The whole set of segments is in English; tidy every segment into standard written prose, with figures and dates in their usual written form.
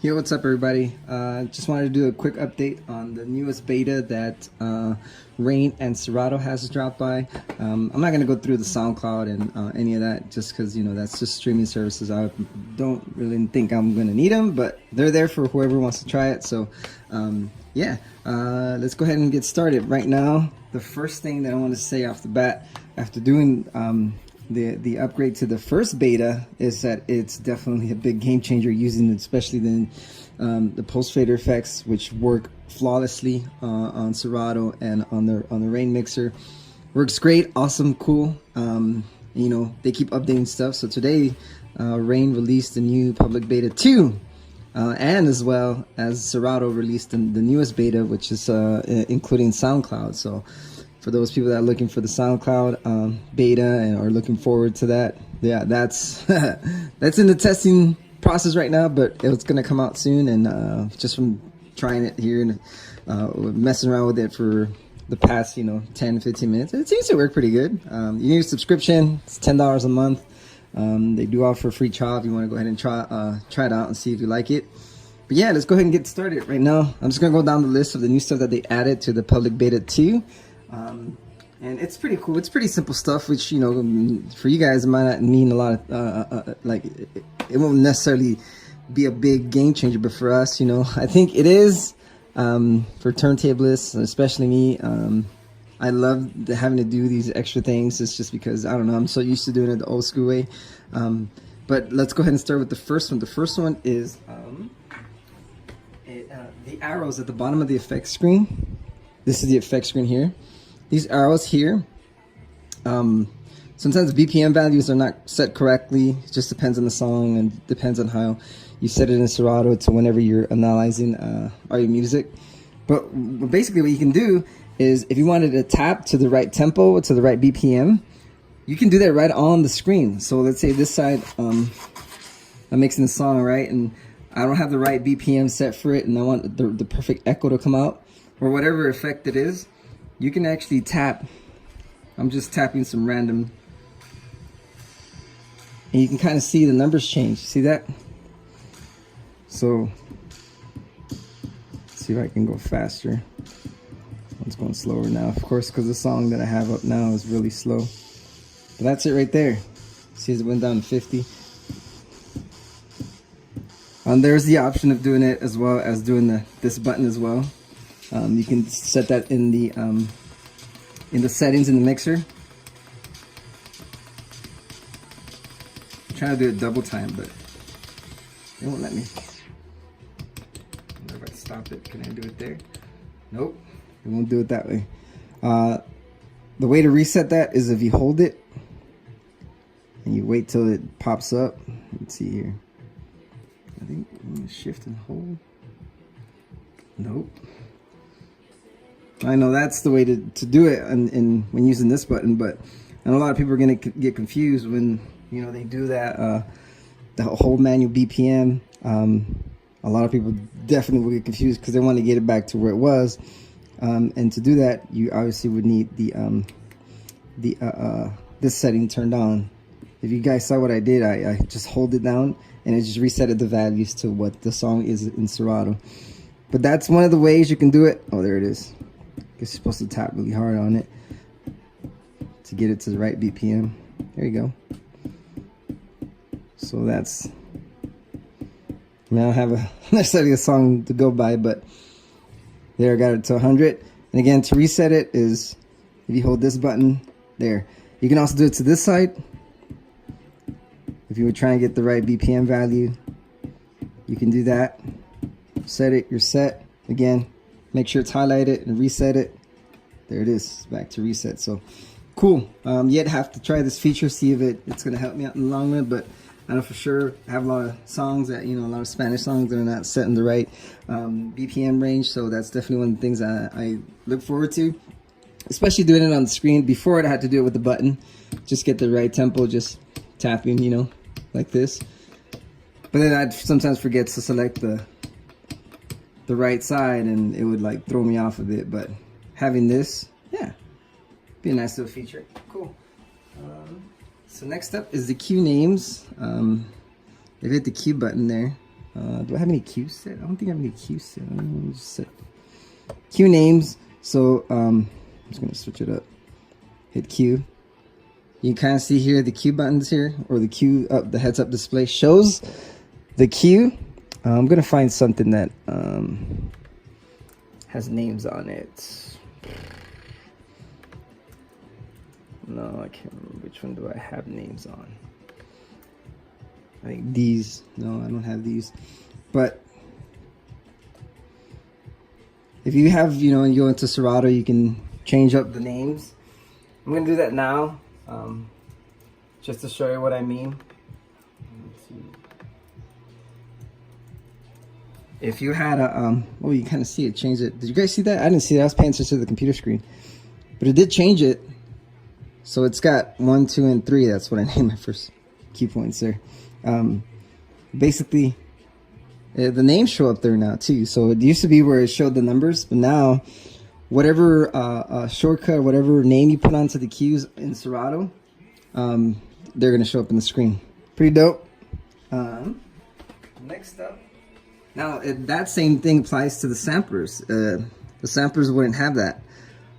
Yo, what's up everybody? Just wanted to do a quick update on the newest beta that Rane and Serato has dropped by. I'm not going to go through the SoundCloud and any of that just because, you know, that's just streaming services. I don't really think I'm going to need them, but they're there for whoever wants to try it. So, yeah, let's go ahead and get started. Right now, the first thing that I want to say off the bat after doing the upgrade to the first beta is that it's definitely a big game changer, using especially the post fader effects, which work flawlessly on Serato and on the Rane mixer. Works great, awesome, cool. You know, they keep updating stuff. So today Rane released the new public beta 2, and as well as Serato released the newest beta, which is including SoundCloud. So for those people that are looking for the SoundCloud beta and are looking forward to that, yeah, that's that's in the testing process right now, but it's gonna come out soon. And just from trying it here and messing around with it for the past, you know, 10-15 minutes, it seems to work pretty good. You need a subscription. It's $10 a month. They do offer a free trial if you want to go ahead and try it out and see if you like it. But yeah, let's go ahead and get started right now. I'm just gonna go down the list of the new stuff that they added to the public beta 2. And it's pretty cool. It's pretty simple stuff, which, you know, for you guys it might not mean a lot of like it won't necessarily be a big game changer, but for us, you know, I think it is. For turntablists, especially me, I love having to do these extra things. It's just because, I don't know, I'm so used to doing it the old school way. But let's go ahead and start with the first one. The first one is the arrows at the bottom of the effects screen. This is the effects screen here. These arrows here, sometimes BPM values are not set correctly. It just depends on the song and depends on how you set it in Serato to whenever you're analyzing all your music. But basically what you can do is, if you wanted to tap to the right tempo, to the right BPM, you can do that right on the screen. So let's say this side, I'm mixing the song, right? And I don't have the right BPM set for it, and I want the perfect echo to come out, or whatever effect it is. You can actually tap. I'm just tapping some random, and you can kind of see the numbers change. See that? So let's see if I can go faster. It's going slower now, of course, because the song that I have up now is really slow. But that's it right there. See, it went down to 50. There's the option of doing it as well as doing this button as well. You can set that in the settings in the mixer. I'm trying to do it double time, but it won't let me. I wonder if I stop it. Can I do it there? Nope, it won't do it that way. The way to reset that is if you hold it and you wait till it pops up. Let's see here. I think I'm gonna shift and hold. Nope. I know that's the way to do it when using this button, but I know a lot of people are going to get confused when, you know, they do that, the whole manual BPM. A lot of people definitely will get confused because they want to get it back to where it was. And to do that, you obviously would need this setting turned on. If you guys saw what I did, I just hold it down and it just resetted the values to what the song is in Serato. But that's one of the ways you can do it. Oh, there it is. You're supposed to tap really hard on it to get it to the right BPM. There you go. So that's, I mean, I don't have necessarily a song to go by, but there, I got it to 100. And again, to reset it is if you hold this button there. You can also do it to this side. If you were trying to get the right BPM value, you can do that. Set it, you're set. Again, make sure it's highlighted and reset it. There it is, back to reset. So cool. Yet have to try this feature, see if it's gonna help me out in the long run. But I know for sure I have a lot of songs that, you know, a lot of Spanish songs that are not set in the right BPM range. So that's definitely one of the things I look forward to, especially doing it on the screen. Before it, I had to do it with the button, just get the right tempo, just tapping, you know, like this. But then I'd sometimes forget to select the right side and it would like throw me off a bit. But having this, yeah, be a nice little feature. Cool. So next up is the cue names. If you hit the cue button there, Do I have any cues set? I don't think I have any cues set. Let me just set cue names. So I'm just gonna switch it up. Hit Q. You can kind of see here the Q buttons here, or the Q up, the heads up display shows the Q. I'm gonna find something that has names on it. No, I can't remember which one do I have names on. I think these. No, I don't have these. But if you have, you know, you go into Serato, you can change up the names. I'm gonna do that now, just to show you what I mean. Let's see. If you had a, oh, you kind of see it change it. Did you guys see that? I didn't see that. I was paying attention to the computer screen, but it did change it. So it's got 1, 2, and 3. That's what I named my first key points there. Basically, the names show up there now too. So it used to be where it showed the numbers, but now whatever shortcut, whatever name you put onto the cues in Serato, they're gonna show up in the screen. Pretty dope. Next up, now that same thing applies to the samplers. The samplers wouldn't have that.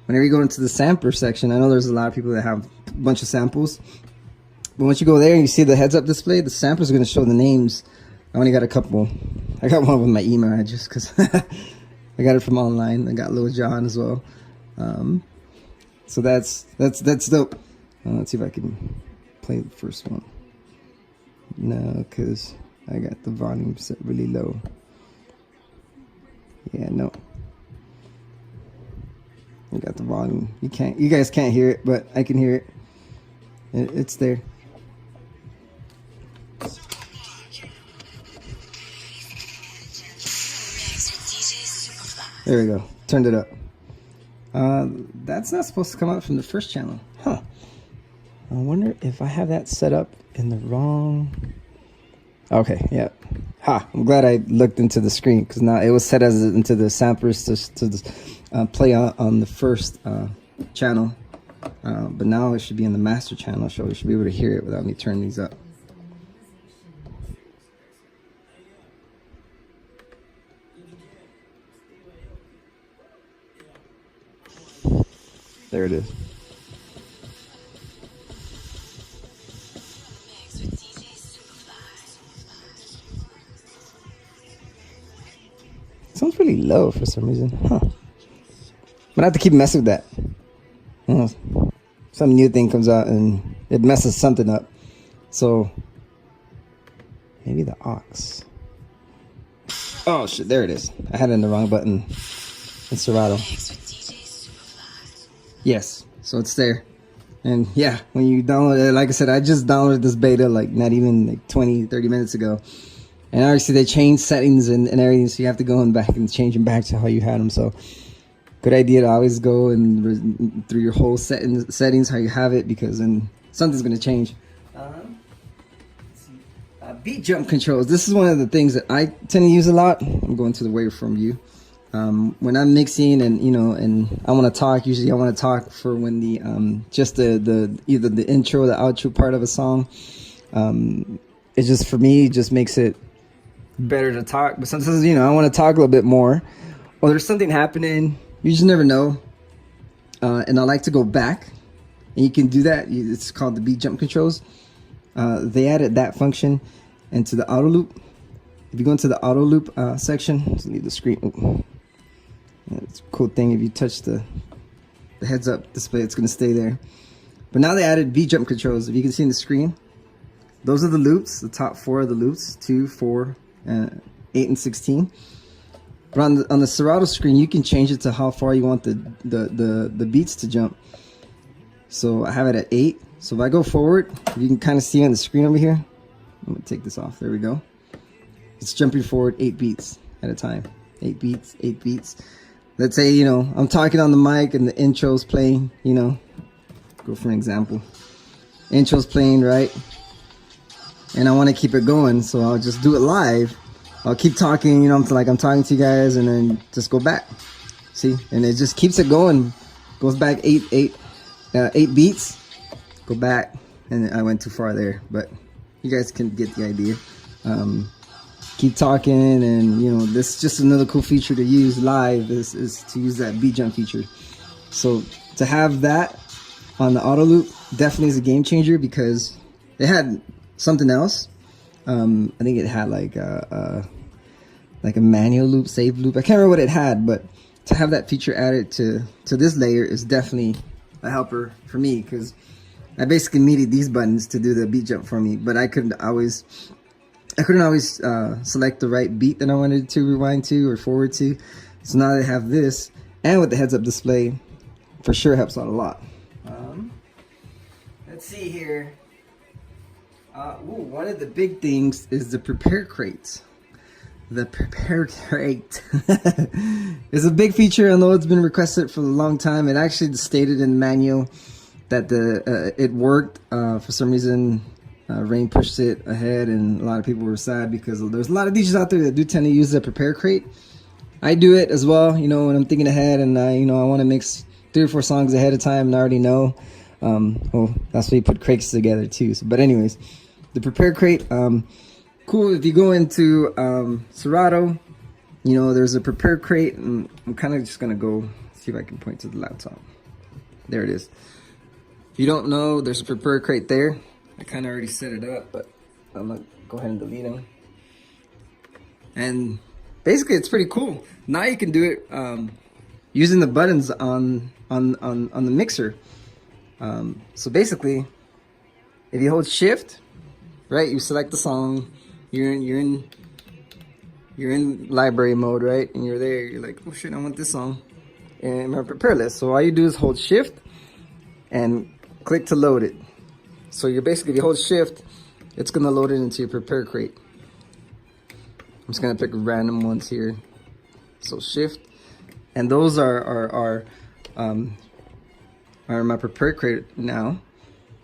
Whenever you go into the sampler section, I know there's a lot of people that have a bunch of samples, but once you go there and you see the heads up display, the samplers are going to show the names. I only got a couple. I got one with my email address because I got it from online. I got Lil John as well. So that's dope. Let's see if I can play the first one. No, because I got the volume set really low. Yeah, no. I got the volume. You guys can't hear it, but I can hear it. It's there. There we go. Turned it up. That's not supposed to come out from the first channel. Huh. I wonder if I have that set up in the wrong... Okay, yeah. Ha, I'm glad I looked into the screen, because now it was set as into the samplers to play on the first channel. But now it should be in the master channel, so we should be able to hear it without me turning these up. There it is. Sounds really low for some reason, huh? But I have to keep messing with that. You know, some new thing comes out and it messes something up. So maybe the aux. Oh shit! There it is. I had it in the wrong button in Serato. Yes, so it's there. And yeah, when you download it, like I said, I just downloaded this beta like not even like 20-30 minutes ago. And obviously they changed settings and everything, so you have to go back and change them back to how you had them. So good idea to always go and through your whole settings how you have it, because then something's going to change. Beatjump controls. This is one of the things that I tend to use a lot. I'm going to the waveform view. When I'm mixing and and I want to talk, usually I want to talk for when the just the either the intro or the outro part of a song. It just, for me, just makes it better to talk. But sometimes, I want to talk a little bit more, or there's something happening, you just never know. And I like to go back, and you can do that. It's called the Beatjump controls. They added that function into the auto loop. If you go into the auto loop section, just leave the screen. Oh. It's a cool thing. If you touch the heads up display, it's going to stay there. But now they added Beatjump controls. If you can see in the screen, those are the loops, the top 4 of the loops, 2, 4, 8, and 16. But on the Serato screen, you can change it to how far you want the beats to jump. So I have it at 8. So if I go forward, you can kind of see on the screen over here. I'm gonna take this off. There we go. It's jumping forward 8 beats at a time. 8 beats, 8 beats. Let's say, I'm talking on the mic and the intro's playing, Go for an example. Intro's playing, right? And I want to keep it going, so I'll just do it live. I'll keep talking, I'm talking to you guys, and then just go back. See? And it just keeps it going. Goes back 8 beats. Go back. And I went too far there, but you guys can get the idea. keep talking, and you know, this is just another cool feature to use live is to use that Beatjump feature. So to have that on the auto loop definitely is a game changer, because it had something else. I think it had like a manual loop, save loop. I can't remember what it had, but to have that feature added to this layer is definitely a helper for me, because I basically needed these buttons to do the beat jump for me, but I couldn't always select the right beat that I wanted to rewind to or forward to. So now that I have this, and with the heads-up display, for sure helps out a lot. Let's see here. One of the big things is the prepare crate. The prepare crate is a big feature. I know it's been requested for a long time. It actually stated in the manual that it worked. For some reason, Rane pushed it ahead, and a lot of people were sad because there's a lot of DJs out there that do tend to use the prepare crate. I do it as well, you know, when I'm thinking ahead, and I want to mix 3 or 4 songs ahead of time, and I already know. Well, that's why you put crates together too. So, but anyways, the prepare crate, cool. If you go into Serato, you know, there's a prepare crate, and I'm kind of just gonna go see if I can point to the laptop. There it is. If you don't know, there's a prepare crate there. I kind of already set it up, but I'm gonna go ahead and delete them. And basically, it's pretty cool. Now you can do it using the buttons on the mixer. So basically, if you hold Shift, right, you select the song. You're in library mode, right? And you're there. You're like, oh shit, I want this song in my prepare list. So all you do is hold Shift and click to load it. So you're basically, if you hold Shift, it's gonna load it into your prepare crate. I'm just gonna pick random ones here. So Shift, and those are my prepare crate now.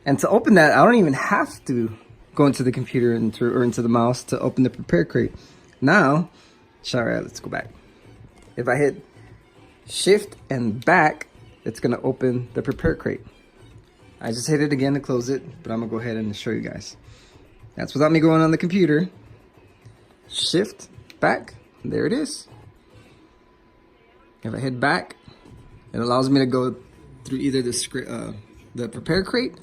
And to open that, I don't even have to go into the computer or into the mouse to open the prepare crate. Now, sorry, let's go back. If I hit Shift and back, it's gonna open the prepare crate. I just hit it again to close it, but I'm gonna go ahead and show you guys. That's without me going on the computer. Shift, back, there it is. If I hit back, it allows me to go through either the prepare crate.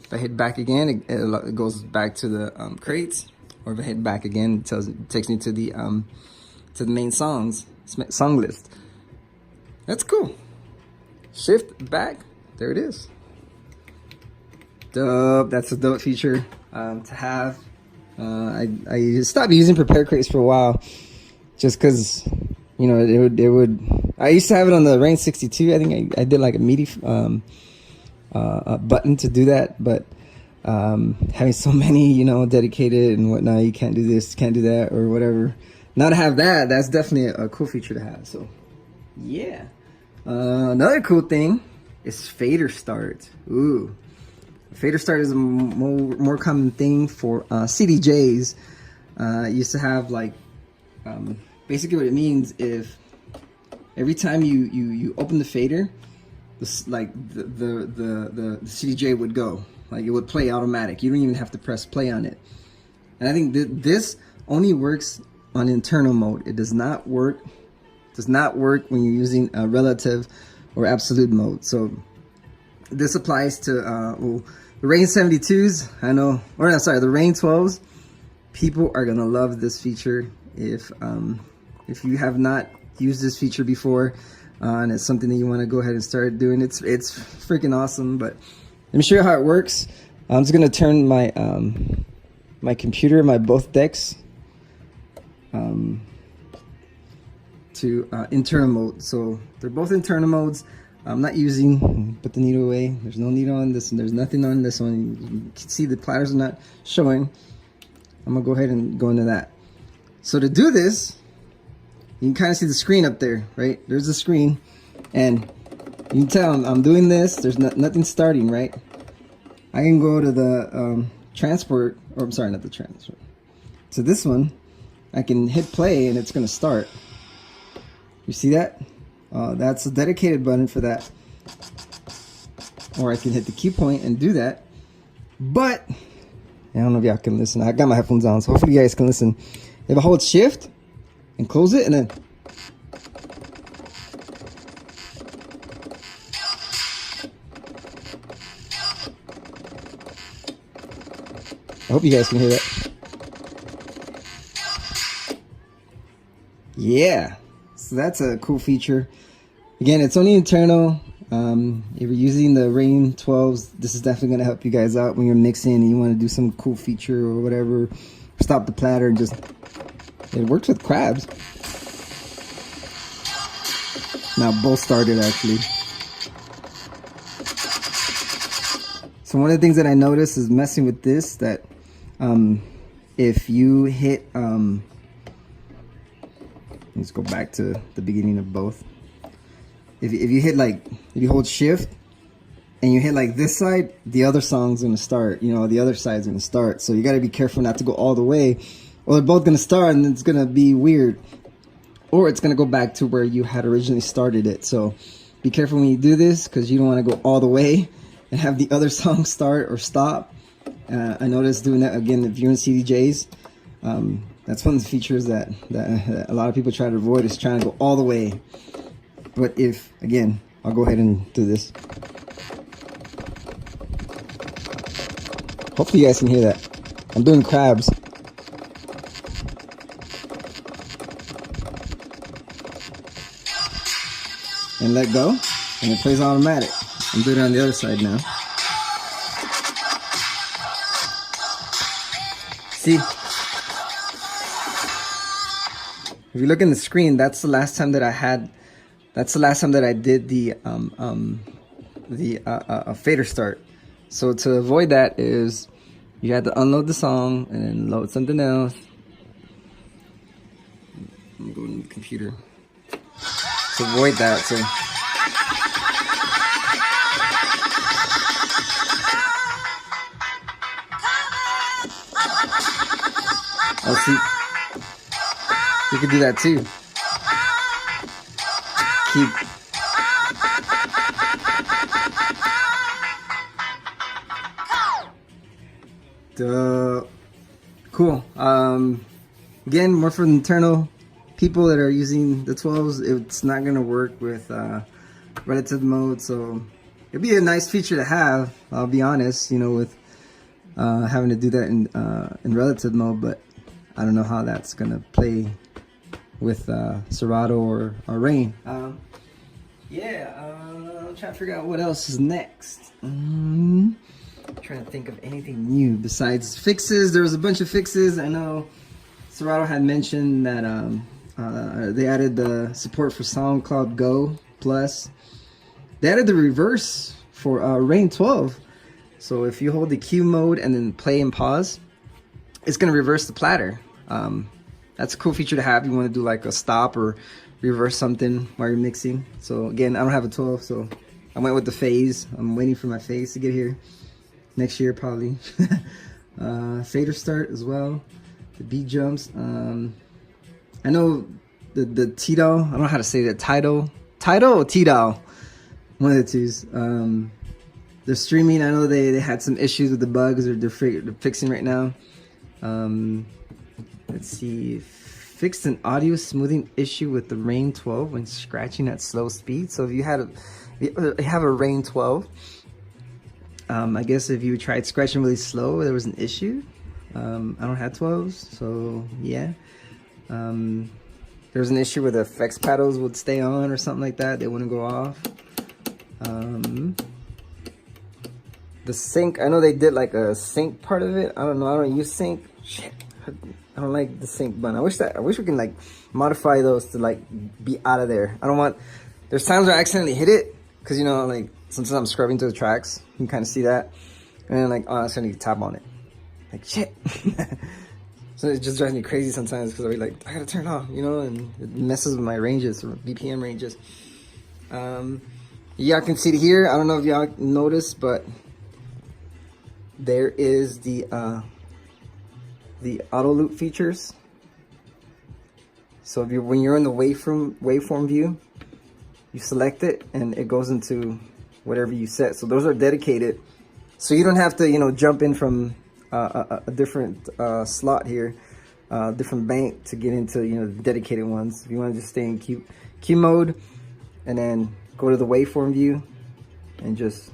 If I hit back again, it goes back to the crates, or if I hit back again, it takes me to the main song list. That's cool. Shift back, there it is. Dope. That's a dope feature to have. I stopped using prepare crates for a while, just because, you know, it would. I used to have it on the Rane 62. I think I did like a MIDI a button to do that, but having so many, you know, dedicated and whatnot, you can't do this, can't do that, or whatever. Now to have that, that's definitely a cool feature to have. So yeah. Another cool thing is fader start. Ooh. Fader start is a more common thing for CDJs. Used to have like, basically what it means, if every time you open the fader, this, like the CDJ would go, like it would play automatic. You don't even have to press play on it. And I think this only works on internal mode. It does not work when you're using a relative or absolute mode. So this applies to the Rane 72s, I know, or no, sorry, the Rane 12s. People are gonna love this feature. If you have not used this feature before, and it's something that you want to go ahead and start doing, it's freaking awesome. But let me show you how it works. I'm just gonna turn my my computer, my both decks, to internal mode. So they're both internal modes. I'm not using, put the needle away. There's no needle on this, and there's nothing on this one. You can see the platters are not showing. I'm gonna go ahead and go into that. So to do this, you can kind of see the screen up there, right? There's the screen, and you can tell I'm doing this. There's nothing starting, right? I can go to the transport, or I'm sorry, not the transport. To this one, I can hit play, and it's gonna start. You see that? That's a dedicated button for that. Or I can hit the key point and do that. But I don't know if y'all can listen. I got my headphones on, so hopefully you guys can listen. if I hold shift and close it, and then I hope you guys can hear that. Yeah, so that's a cool feature. Again, it's only internal. If you're using the Rane 12s, this is definitely going to help you guys out when you're mixing and you want to do some cool feature or whatever. Stop the platter and just, it works with crabs. Now both started actually. So one of the things that I noticed is messing with this, that if you hit, let's go back to the beginning of both. If you hit like, if you hold shift and you hit like this side, the other song's gonna start, you know, the other side's gonna start. So you gotta be careful not to go all the way, or they're both gonna start and it's gonna be weird. Or it's gonna go back to where you had originally started it. So be careful when you do this, because you don't wanna go all the way and have the other song start or stop. I noticed doing that again if you're in CDJs. That's one of the features that a lot of people try to avoid, is trying to go all the way. But if, again, I'll go ahead and do this. Hopefully you guys can hear that. I'm doing crabs. And let go, and it plays automatic. I'm doing it on the other side now. See? If you look in the screen, that's the last time that I had, that's the last time that I did the fader start. So to avoid that is you had to unload the song and then load something else. I'm going to the computer. To avoid that, so oh, see, you could do that too. Keep. Cool. Again, more for the internal people that are using the 12s. It's not going to work with relative mode, so it'd be a nice feature to have, I'll be honest, you know, with having to do that in relative mode, but I don't know how that's going to play with Serato or Rane. I'm trying to figure out what else is next. I'm trying to think of anything new besides fixes. There was a bunch of fixes. I know Serato had mentioned that they added the support for SoundCloud Go Plus. They added the reverse for Rane 12. So if you hold the Q mode and then play and pause, it's going to reverse the platter. That's a cool feature to have. You want to do like a stop or reverse something while you're mixing. So again, I don't have a 12, so I went with the phase. I'm waiting for my phase to get here next year probably. Fader start as well. The Beatjumps. I know the Tito, I don't know how to say that. Title or Tito, one of the twos. The streaming, I know they had some issues with the bugs, or they're fixing right now. Let's see, fixed an audio smoothing issue with the Rane 12 when scratching at slow speed. So if you have a Rane 12, I guess if you tried scratching really slow, there was an issue. I don't have 12s, so yeah. There was an issue where the effects paddles would stay on or something like that. They wouldn't go off. The sync, I know they did like a sync part of it. I don't know, I don't use sync. Shit, I don't like the sync button. I wish we can like modify those to like be out of there. I don't want, there's times where I accidentally hit it, because you know, like sometimes I'm scrubbing to the tracks, you can kind of see that, and then like, oh, I accidentally tap on it, like shit. So it just drives me crazy sometimes, because I'm like, I gotta turn it off, you know, and it messes with my ranges, or BPM ranges. Y'all can see it here. I don't know if y'all noticed, but there is the auto loop features. So if when you're in the waveform view, you select it and it goes into whatever you set. So those are dedicated, so you don't have to, you know, jump in from a different slot here. different bank to get into, you know, the dedicated ones. If you want to just stay in Q mode, and then go to the waveform view and just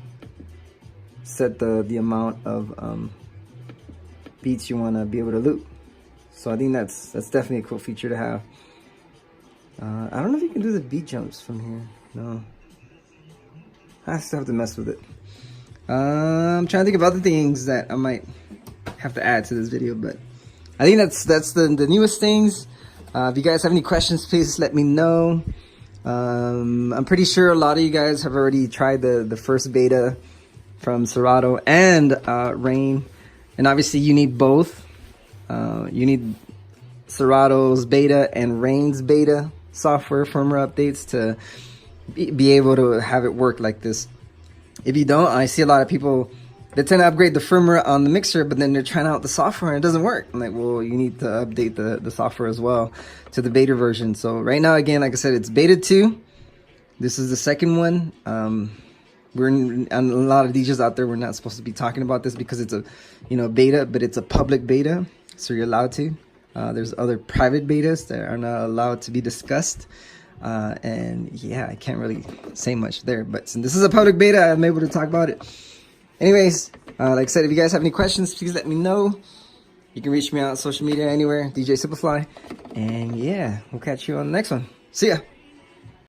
set the amount of beats you want to be able to loop. So I think that's definitely a cool feature to have. I don't know if you can do the beat jumps from here. No, I still have to mess with it. I'm trying to think of other things that I might have to add to this video, but I think that's the newest things. If you guys have any questions, please let me know. I'm pretty sure a lot of you guys have already tried the first beta from Serato and Rane, and obviously you need both. You need Serato's beta and Rane's beta software firmware updates to be able to have it work like this. If you don't, I see a lot of people, they tend to upgrade the firmware on the mixer, but then they're trying out the software and it doesn't work. I'm like, well, you need to update the software as well to the beta version. So right now, again, like I said, it's beta 2. This is the second one. We're in, a lot of DJs out there, we're not supposed to be talking about this because it's a, you know, beta, but it's a public beta, so you're allowed to. There's other private betas that are not allowed to be discussed. And yeah, I can't really say much there, but since this is a public beta, I'm able to talk about it. Anyways, like I said, if you guys have any questions, please let me know. You can reach me out on social media anywhere, DJ Simplefly. And yeah, we'll catch you on the next one. See ya.